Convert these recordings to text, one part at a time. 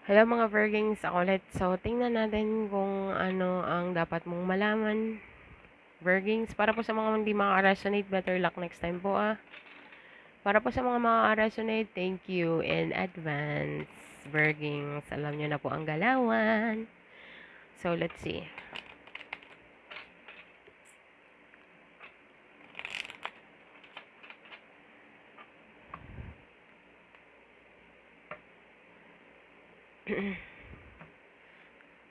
Hello mga Virgings, ako ulit. So, tingnan natin kung ano ang dapat mong malaman. Virgings, para po sa mga hindi makaka-resonate, better luck next time po ah. Para po sa mga makaka-resonate, thank you in advance. Virgings, alam nyo na po ang galawan. So, let's see.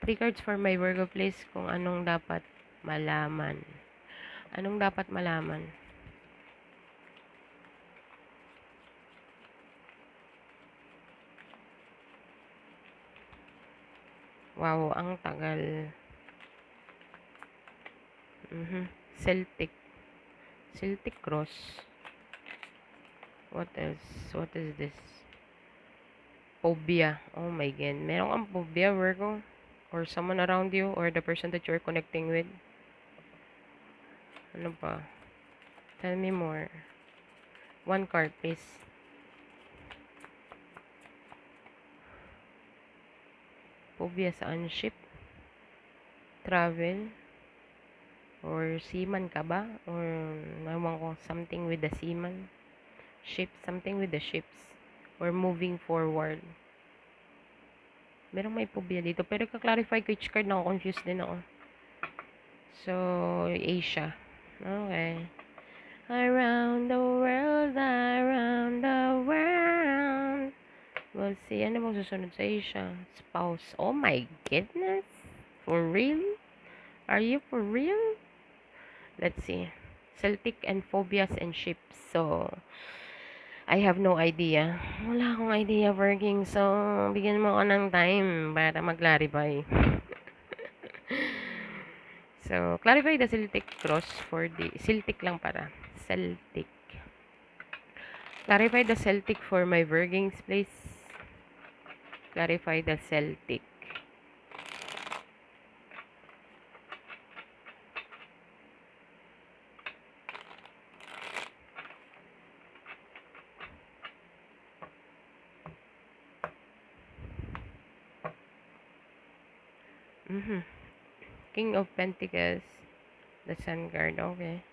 Three cards for my Virgo, please, kung anong dapat malaman. Anong dapat malaman? Wow, ang tagal. Celtic. Celtic cross. What else? What is this? Phobia. Oh my god. Meron kang phobia, Virgo? Or someone around you? Or the person that you're connecting with? Ano pa? Tell me more. One card, please. Phobia saan? Ship? Travel? Or seaman ka ba? Or naman ko something with the seaman? Ship? Something with the ships? Or moving forward? Merong may phobia dito. Pero ka-clarify ko each card na ako. Confused din ako. So, Asia. Okay. Around the world, around the world. We'll see. Ano bang susunod sa Asia? Spouse. Oh my goodness. For real? Are you for real? Let's see. Celtic and phobias and ships. So, I have no idea. Wala akong idea, Virging. So, bigyan mo ako ng time para mag-clarify. So, clarify the Celtic cross for the... Celtic lang para. Celtic. Clarify the Celtic for my Virgings, please. Clarify the Celtic. King of Pentacles. The Sun card. Okay.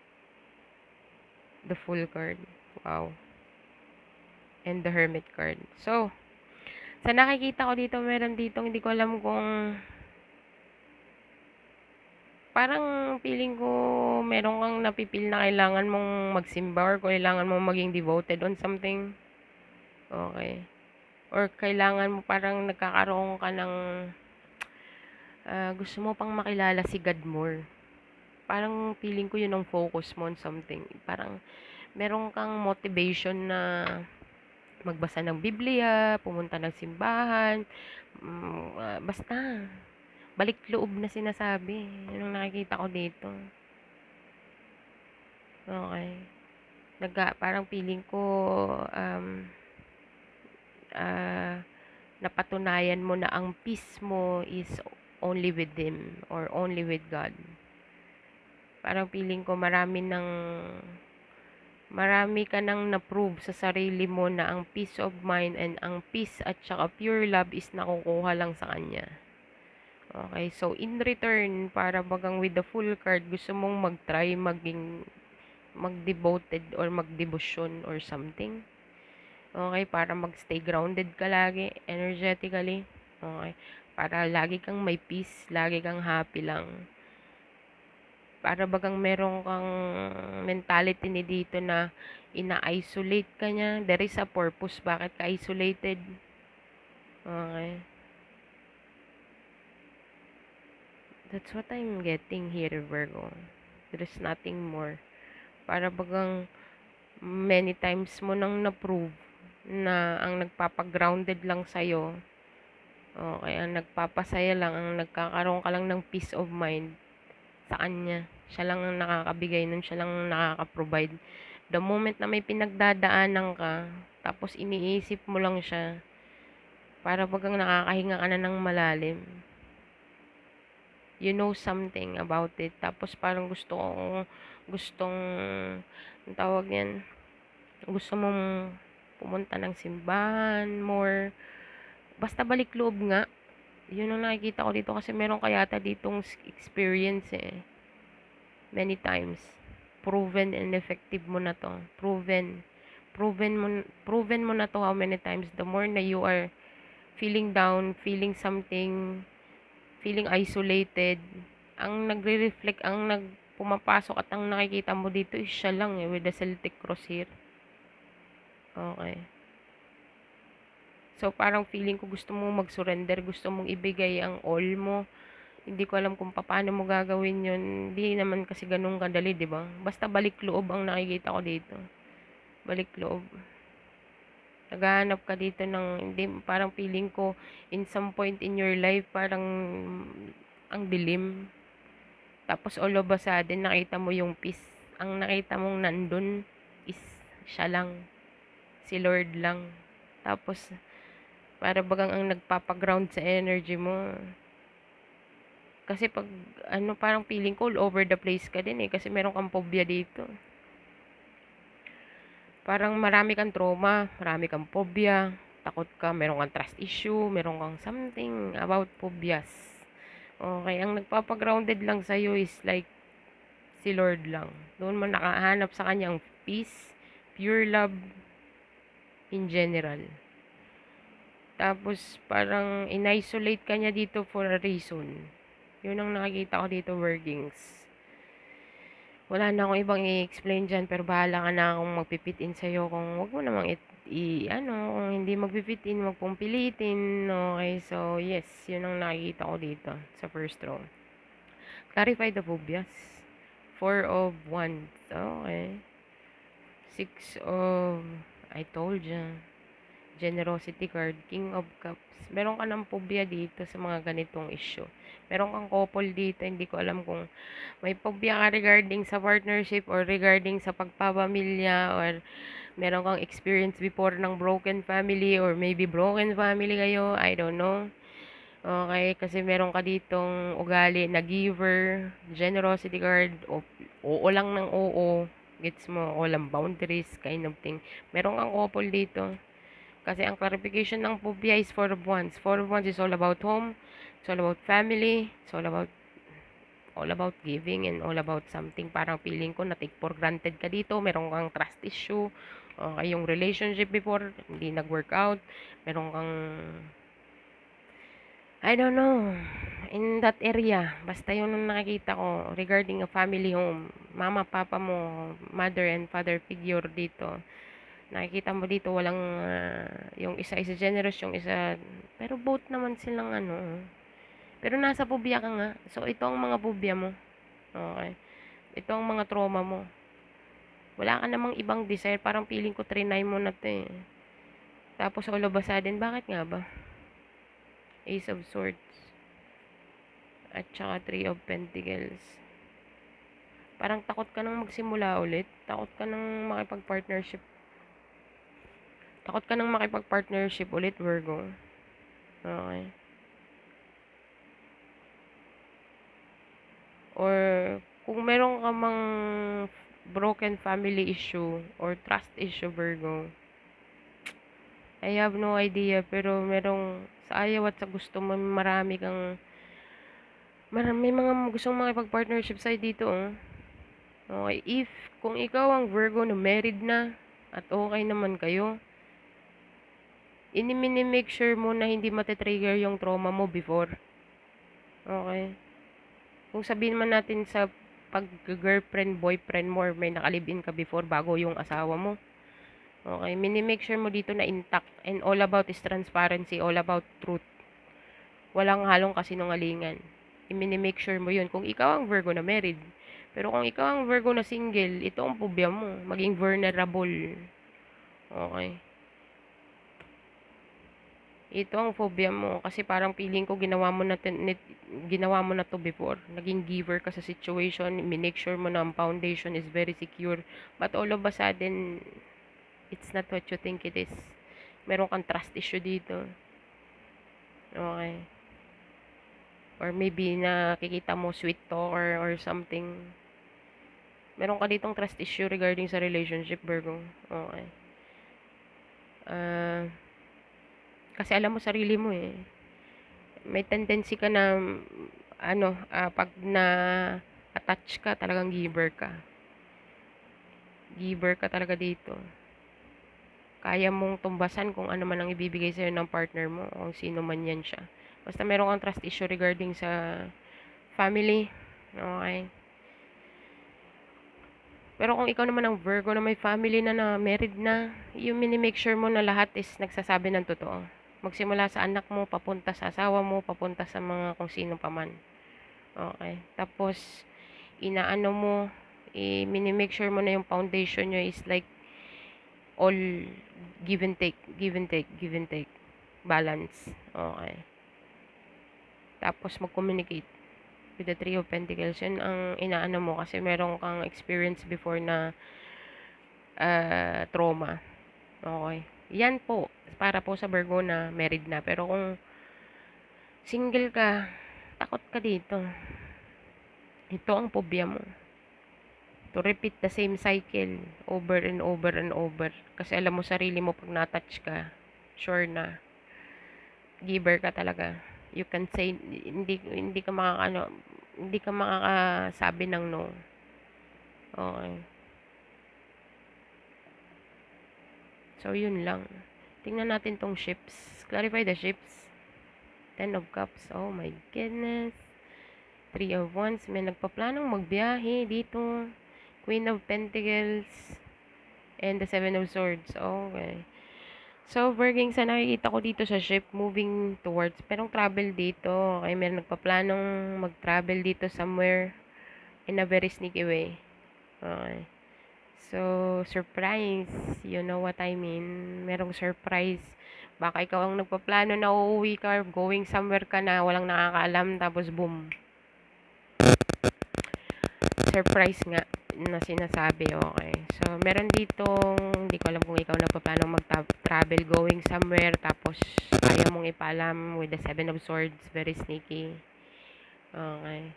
The Fool card. Wow. And the Hermit card. So, sa nakikita ko dito, meron dito, hindi ko alam kung... Parang feeling ko meron kang napipil na kailangan mong magsimba or kailangan mong maging devoted on something. Okay. Or kailangan mo parang nagkakaroon ka ng gusto mo pang makilala si God more. Parang feeling ko yun ang focus mo on something. Parang meron kang motivation na magbasa ng Biblia, pumunta ng simbahan, basta balik loob na sinasabi. Yun ang nakikita ko dito. Okay. Parang feeling ko um, uh, napatunayan mo na ang peace mo is only with Him or only with God. Parang feeling ko marami ka nang na-prove sa sarili mo na ang peace of mind and ang peace at saka pure love is nakukuha lang sa Kanya. Okay, so in return, para bagang with the full card, gusto mong mag-try mag-devoted or mag-devotion or something. Okay, para mag-stay grounded ka lagi, energetically. Okay, para lagi kang may peace, lagi kang happy lang. Para bagang meron kang mentality ni dito na ina-isolate ka niya. There is a purpose bakit ka isolated. Okay. That's what I'm getting here, Virgo. There is nothing more. Para bagang many times mo nang na-prove na ang nagpapagrounded lang sa'yo, okay, ang nagpapasaya lang, ang nagkakaroon ka lang ng peace of mind sa kanya. Siya lang ang nakakabigay nun, siya lang ang nakaka-provide. The moment na may pinagdadaanan ka, tapos iniisip mo lang siya, para bagang nakakahinga ka na ng malalim. You know something about it. Tapos parang gustong, ang tawag yan, gusto mong pumunta ng simbahan more, Basta balik loob nga. Yun ang nakikita ko dito kasi meron kayata ditong experience eh. Many times. Proven and effective mo na to. Proven mo na to how many times. The more na you are feeling down, feeling something, feeling isolated, ang nagre-reflect, ang pumapasok at ang nakikita mo dito is siya lang eh, with the Celtic cross here. Okay. So, parang feeling ko gusto mong mag-surrender, gusto mong ibigay ang all mo. Hindi ko alam kung paano mo gagawin yun. Hindi naman kasi ganun kadali, di ba? Basta balik loob ang nakikita ko dito. Balik loob. Naghahanap ka dito ng, hindi, parang feeling ko, in some point in your life, parang ang dilim. Tapos all of a sudden, nakita mo yung peace. Ang nakita mong nandun is siya lang. Si Lord lang. Tapos, para bagang ang nagpapaground sa energy mo. Kasi pag, parang feeling ko all over the place ka din eh. Kasi meron kang phobia dito. Parang marami kang trauma, marami kang phobia, takot ka, meron kang trust issue, meron kang something about phobias. Okay, ang nagpapagrounded lang sa'yo is like, si Lord lang. Doon mo nakahanap sa kanyang peace, pure love, in general. Tapos, parang in-isolate ka niya dito for a reason. Yun ang nakikita ko dito, workings. Wala na akong ibang i-explain dyan, pero bahala ka na akong magpipit-in sa'yo kung wag mo namang kung hindi magpipit-in, wag pong pilitin. Okay, so yes, yun ang nakikita ko dito sa first row. Clarify the phobias. 4 of Wands. Okay. 6 of, I told ya. Generosity card, King of Cups. Meron ka ng phobia dito sa mga ganitong issue. Meron kang couple dito, hindi ko alam kung may phobia ka regarding sa partnership or regarding sa pagpapamilya or meron kang experience before ng broken family or maybe broken family kayo, I don't know. Okay, kasi meron ka ditong ugali na giver, generosity card, oo lang ng oo, gets mo, walang boundaries, kind of thing. Meron kang couple dito. Kasi ang clarification ng phobia is 4 of Wands. 4 of Wands is all about home, it's all about family, it's all about giving and all about something. Parang feeling ko na take for granted ka dito, meron kang trust issue, yung relationship before hindi nag-work out, meron kang, I don't know, in that area. Basta yun ang nakikita ko regarding a family home. Mama, papa mo, mother and father figure dito. Nakikita mo dito walang, yung isa is generous, yung isa, pero both naman silang pero nasa phobia ka nga. So, ito ang mga phobia mo. Okay. Ito ang mga trauma mo. Wala ka namang ibang desire. Parang feeling ko trinay mo na to eh. Tapos all of a sudden, bakit nga ba? Ace of Swords. At saka 3 of Pentacles. Parang takot ka nang magsimula ulit. Takot ka nang makipag-partnership. Takot ka nang makipag-partnership ulit, Virgo. Okay. Or kung meron ka mang broken family issue or trust issue, Virgo, I have no idea, pero merong sa ayaw at sa gusto mo, may mga gustong makipag-partnership sa'yo dito, oh. Okay, kung ikaw ang Virgo na married na, at okay naman kayo, make sure mo na hindi matitrigger yung trauma mo before. Okay? Kung sabihin man natin sa pag-girlfriend, boyfriend mo, or may nakalibin ka before bago yung asawa mo. Okay, make sure mo dito na intact and all about is transparency, all about truth. Walang halong kasinungalingan. I-make sure mo yun kung ikaw ang Virgo na married. Pero kung ikaw ang Virgo na single, ito ang phobia mo. Maging vulnerable. Okay. Ito ang phobia mo kasi parang feeling ko ginawa mo na to before. Naging giver ka sa situation, make sure mo na ang foundation is very secure. But all of a sudden, it's not what you think it is. Meron kang trust issue dito. Okay. Or maybe nakikita mo sweet talker or something. Meron ka ditong trust issue regarding sa relationship, Virgo. Okay. Kasi alam mo sarili mo eh. May tendency ka na, pag na-attach ka, talagang giver ka. Giver ka talaga dito. Kaya mong tumbasan kung ano man ang ibibigay sa'yo ng partner mo, o sino man yan siya. Basta meron kang trust issue regarding sa family, okay? Pero kung ikaw naman ang Virgo na may family na married na, yung mini-make sure mo na lahat is nagsasabi ng totoo. Magsimula sa anak mo, papunta sa asawa mo, papunta sa mga kung sino pa man. Okay. Tapos, inaano mo, mini-make sure mo na yung foundation nyo is like all give and take, give and take, give and take. Balance. Okay. Tapos, mag-communicate with the Three of Pentacles. Yun ang inaano mo kasi meron kang experience before na trauma. Okay. Yan po. Para po sa Virgo na married na. Pero kung single ka, takot ka dito. Ito ang phobia mo. To repeat the same cycle over and over and over. Kasi alam mo sarili mo pag na-touch ka, sure na giver ka talaga. You can say hindi ka hindi ka makakasabi ng no. Okay. So yun lang. Tingnan natin tong ships. Clarify the ships. Ten of Cups. Oh my goodness. Three of Wands. May nagpaplanong magbiyahe dito. Queen of Pentacles. And the Seven of Swords. Okay. So, Virging, sa nakikita ko dito sa ship, moving towards, merong travel dito. Okay, meron nagpaplanong mag-travel dito somewhere in a very sneaky way. Okay. So, surprise. You know what I mean? Merong surprise. Baka ikaw ang nagpaplano na uuwi ka, going somewhere ka na, walang nakakaalam, tapos boom. Surprise nga na sinasabi, okay. So, meron ditong, hindi ko alam kung ikaw nagpaplano mag-travel going somewhere, tapos ayaw mong ipaalam with the Seven of Swords, very sneaky. Okay.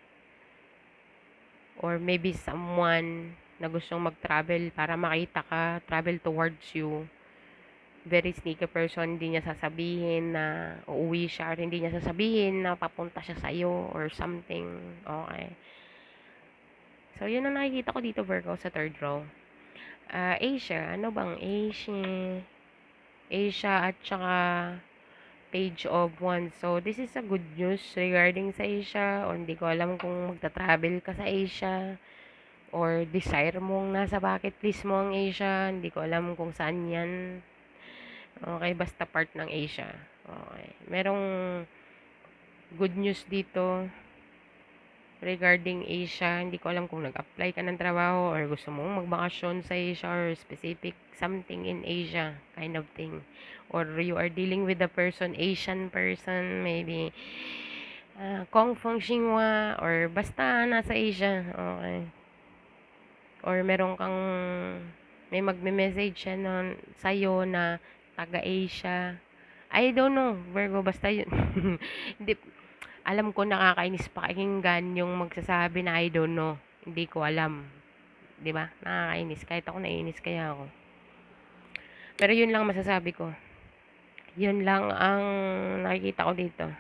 Or maybe someone na gustong mag-travel para makita ka, travel towards you. Very sneaky person, hindi niya sasabihin na uuwi siya, or hindi niya sasabihin na papunta siya sa'yo, or something. Okay. So, yun ang nakikita ko dito, Virgo, sa third row. Asia. Ano bang Asia? Asia at saka Page of Wands. So, this is a good news regarding sa Asia. O, hindi ko alam kung magta-travel ka sa Asia. Or desire mong nasa bucket list mo ang Asia. Hindi ko alam kung saan yan. Okay, basta part ng Asia. Okay. Merong good news dito regarding Asia. Hindi ko alam kung nag-apply ka ng trabaho or gusto mong magbakasyon sa Asia or specific something in Asia kind of thing. Or you are dealing with a person, Asian person, maybe Kung Feng Xinhua or basta nasa Asia. Okay. Or meron kang may magme-message siya sa'yo na taga-Asia. I don't know, Virgo, basta yun. Hindi, alam ko nakakainis pakinggan yung magsasabi na I don't know. Hindi ko alam. 'Di ba? Nakakainis. Kahit ako naiinis kaya ako. Pero yun lang masasabi ko. Yun lang ang nakikita ko dito.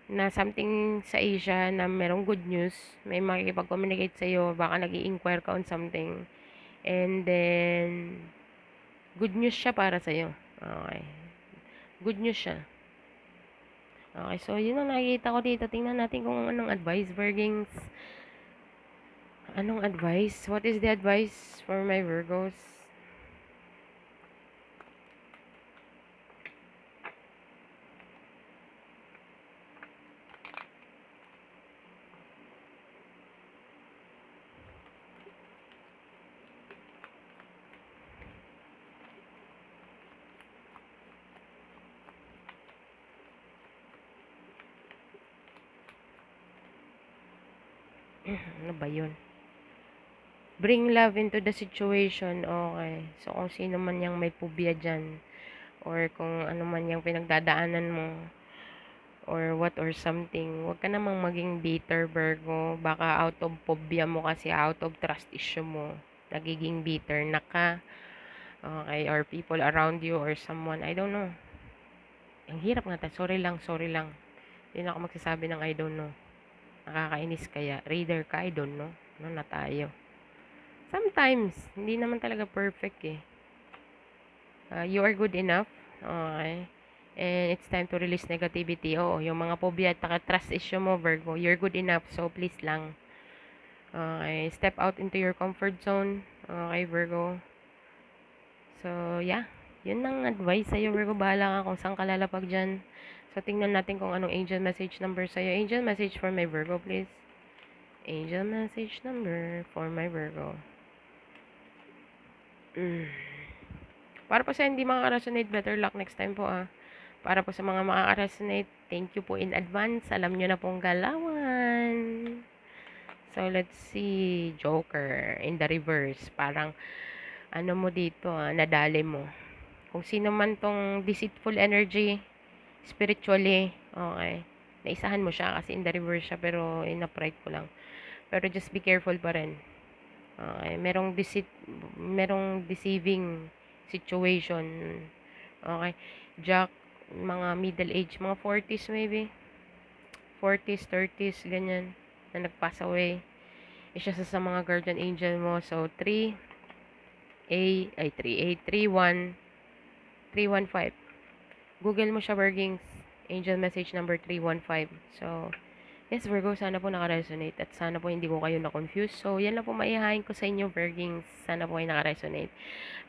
Na something sa Asia na merong good news. May makikipag-communicate sa'yo. Baka nag-i-inquire ka on something. And then, good news siya para sa'yo. Okay. Good news siya. Okay, so yun ang nakikita ko dito. Tingnan natin kung anong advice, Virgings. Anong advice? What is the advice for my Virgos? Ano ba yun? Bring love into the situation. Okay. So, kung sino man yung may phobia dyan, or kung ano man yung pinagdadaanan mo, or what or something, huwag ka namang maging bitter, Virgo. Baka out of phobia mo kasi, out of trust issue mo, nagiging bitter na ka. Okay. Or people around you or someone, I don't know. Ang hirap nga ta. Sorry lang, sorry lang. Hindi na ako magsasabi ng I don't know. Nakakainis kaya. Reader ka, I don't know. No na tayo. Sometimes, hindi naman talaga perfect eh. You are good enough. Okay. And it's time to release negativity. Oo, yung mga phobia at trust issue mo, Virgo. You're good enough. So, please lang. Okay. Step out into your comfort zone. Okay, Virgo. So, yeah. Yun ang advice sa'yo, Virgo. Bahala ka kung saan ka lalapag dyan. So, tingnan natin kung anong angel message number sa'yo. Angel message for my Virgo, please. Angel message number for my Virgo. Para po sa hindi makaka-resonate, better luck next time po ah. Para po sa mga makaka-resonate, thank you po in advance. Alam nyo na pong galawan. So, let's see. Joker in the reverse. Parang, ano mo dito nadali mo. Kung sino man tong deceitful energy, spiritually, okay. Naisahan mo siya kasi in the reverse siya, pero in-upright ko lang. Pero just be careful pa rin. Okay. Merong deceiving situation. Okay. Jack, mga middle age, mga 40s maybe. 40s, 30s, ganyan. Na nag-pass away. Isa sa mga guardian angel mo. So, 315. Google mo siya, Virgings. Angel message number 315. So, yes, Virgo, sana po naka-resonate at sana po hindi ko kayo na-confuse. So, yan lang po maihahain ko sa inyo, Virgings. Sana po ay naka-resonate.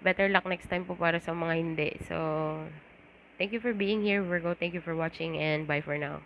Better luck next time po para sa mga hindi. So, thank you for being here, Virgo. Thank you for watching and bye for now.